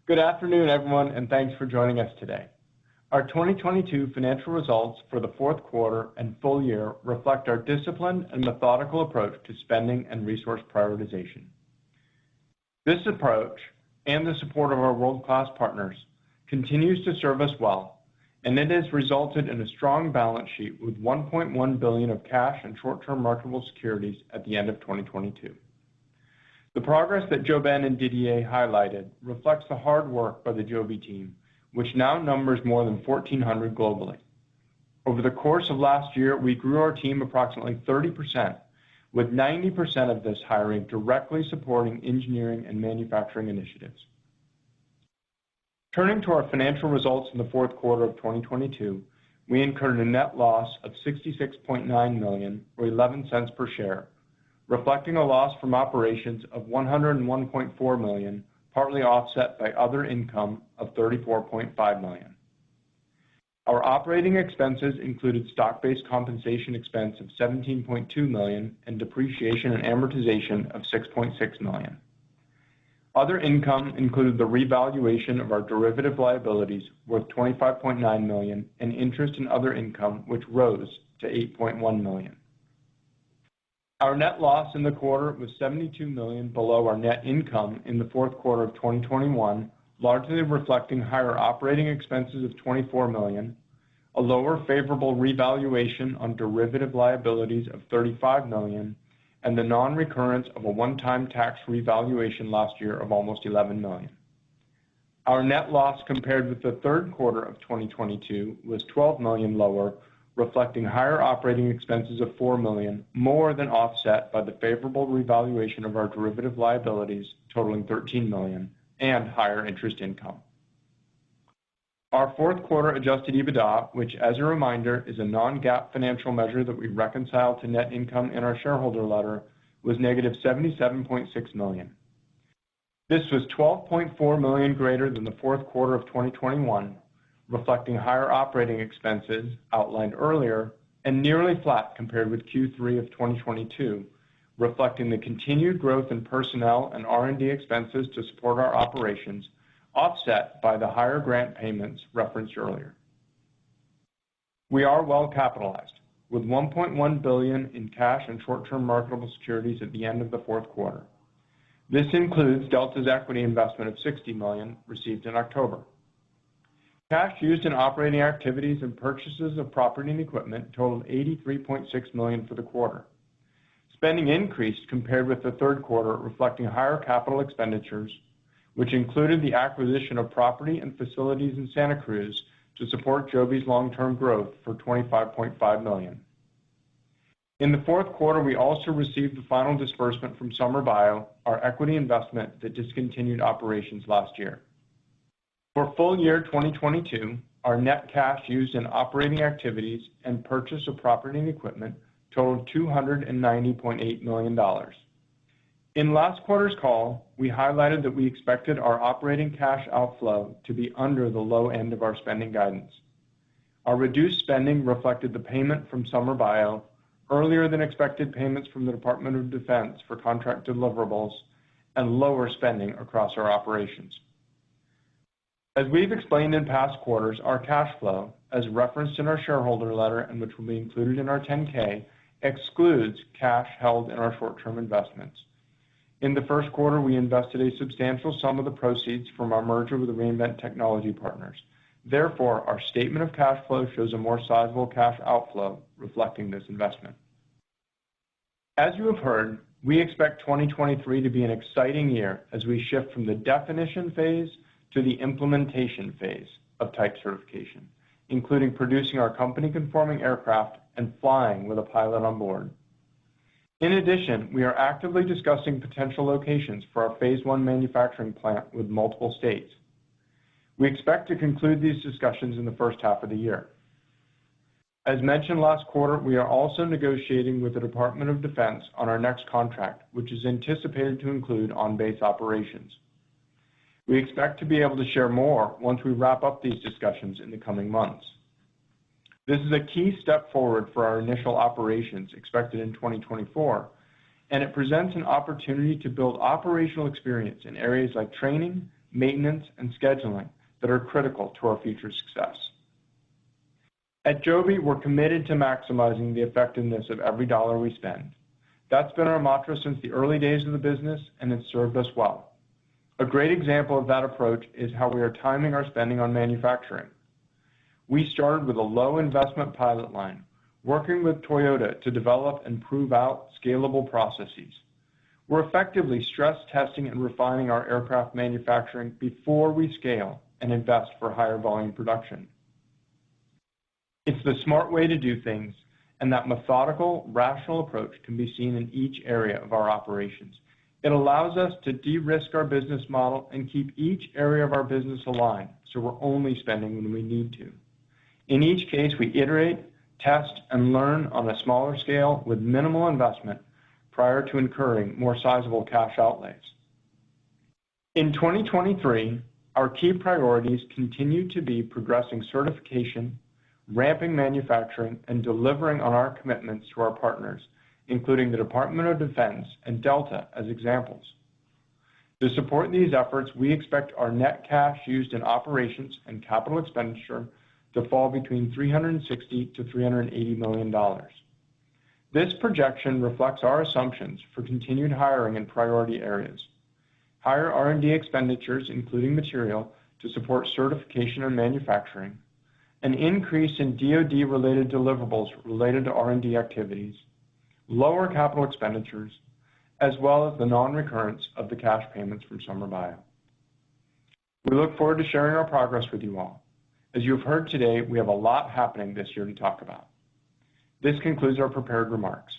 Good afternoon, everyone, and thanks for joining us today. Our 2022 financial results for the fourth quarter and full year reflect our disciplined and methodical approach to spending and resource prioritization. This approach, and the support of our world-class partners, continues to serve us well, and it has resulted in a strong balance sheet with $1.1 billion of cash and short-term marketable securities at the end of 2022. The progress that JoBen and Didier highlighted reflects the hard work by the Joby team, which now numbers more than 1,400 globally. Over the course of last year, we grew our team approximately 30%, with 90% of this hiring directly supporting engineering and manufacturing initiatives. Turning to our financial results in the fourth quarter of 2022, we incurred a net loss of $66.9 million, or 11 cents per share, reflecting a loss from operations of $101.4 million, partly offset by other income of $34.5 million. Our operating expenses included stock-based compensation expense of $17.2 million and depreciation and amortization of $6.6 million. Other income included the revaluation of our derivative liabilities worth $25.9 million and interest in other income, which rose to $8.1 million. Our net loss in the quarter was $72 million below our net income in the fourth quarter of 2021, largely reflecting higher operating expenses of $24 million, a lower favorable revaluation on derivative liabilities of $35 million, and the non-recurrence of a one-time tax revaluation last year of almost $11 million. Our net loss compared with the third quarter of 2022 was $12 million lower, reflecting higher operating expenses of $4 million, more than offset by the favorable revaluation of our derivative liabilities totaling $13 million and higher interest income. Our fourth quarter adjusted EBITDA, which as a reminder is a non-GAAP financial measure that we reconcile to net income in our shareholder letter, was negative $77.6 million. This was $12.4 million greater than the fourth quarter of 2021, reflecting higher operating expenses outlined earlier and nearly flat compared with Q3 of 2022, reflecting the continued growth in personnel and R&D expenses to support our operations, offset by the higher grant payments referenced earlier. We are well capitalized with $1.1 billion in cash and short-term marketable securities at the end of the fourth quarter. This includes Delta's equity investment of $60 million received in October. Cash used in operating activities and purchases of property and equipment totaled $83.6 million for the quarter. Spending increased compared with the third quarter, reflecting higher capital expenditures, which included the acquisition of property and facilities in Santa Cruz to support Joby's long-term growth for $25.5 million. In the fourth quarter, we also received the final disbursement from Summer Bio, our equity investment that discontinued operations last year. For full year 2022, our net cash used in operating activities and purchase of property and equipment totaled $290.8 million. In last quarter's call, we highlighted that we expected our operating cash outflow to be under the low end of our spending guidance. Our reduced spending reflected the payment from Summer Bio, earlier than expected payments from the Department of Defense for contract deliverables, and lower spending across our operations. As we've explained in past quarters, our cash flow, as referenced in our shareholder letter and which will be included in our 10-K, excludes cash held in our short-term investments. In the first quarter, we invested a substantial sum of the proceeds from our merger with the Reinvent Technology Partners. Therefore, our statement of cash flow shows a more sizable cash outflow reflecting this investment. As you have heard, we expect 2023 to be an exciting year as we shift from the definition phase to the implementation phase of type certification, including producing our company-conforming aircraft and flying with a pilot on board. In addition, we are actively discussing potential locations for our phase 1 manufacturing plant with multiple states. We expect to conclude these discussions in the first half of the year. As mentioned last quarter, we are also negotiating with the Department of Defense on our next contract, which is anticipated to include on-base operations. We expect to be able to share more once we wrap up these discussions in the coming months. This is a key step forward for our initial operations expected in 2024, and it presents an opportunity to build operational experience in areas like training, maintenance, and scheduling that are critical to our future success. At Joby, we're committed to maximizing the effectiveness of every dollar we spend. That's been our mantra since the early days of the business, and it's served us well. A great example of that approach is how we are timing our spending on manufacturing. We started with a low investment pilot line, working with Toyota to develop and prove out scalable processes. We're effectively stress testing and refining our aircraft manufacturing before we scale and invest for higher volume production. It's the smart way to do things, and that methodical, rational approach can be seen in each area of our operations. It allows us to de-risk our business model and keep each area of our business aligned, so we're only spending when we need to. In each case, we iterate, test, and learn on a smaller scale with minimal investment prior to incurring more sizable cash outlays. In 2023, our key priorities continue to be progressing certification, ramping manufacturing, and delivering on our commitments to our partners, including the Department of Defense and Delta as examples. To support these efforts, we expect our net cash used in operations and capital expenditure to fall between $360 to $380 million. This projection reflects our assumptions for continued hiring in priority areas, higher R&D expenditures, including material, to support certification and manufacturing, an increase in DoD-related deliverables related to R&D activities, lower capital expenditures, as well as the non-recurrence of the cash payments from Summer Bio. We look forward to sharing our progress with you all. As you have heard today, we have a lot happening this year to talk about. This concludes our prepared remarks.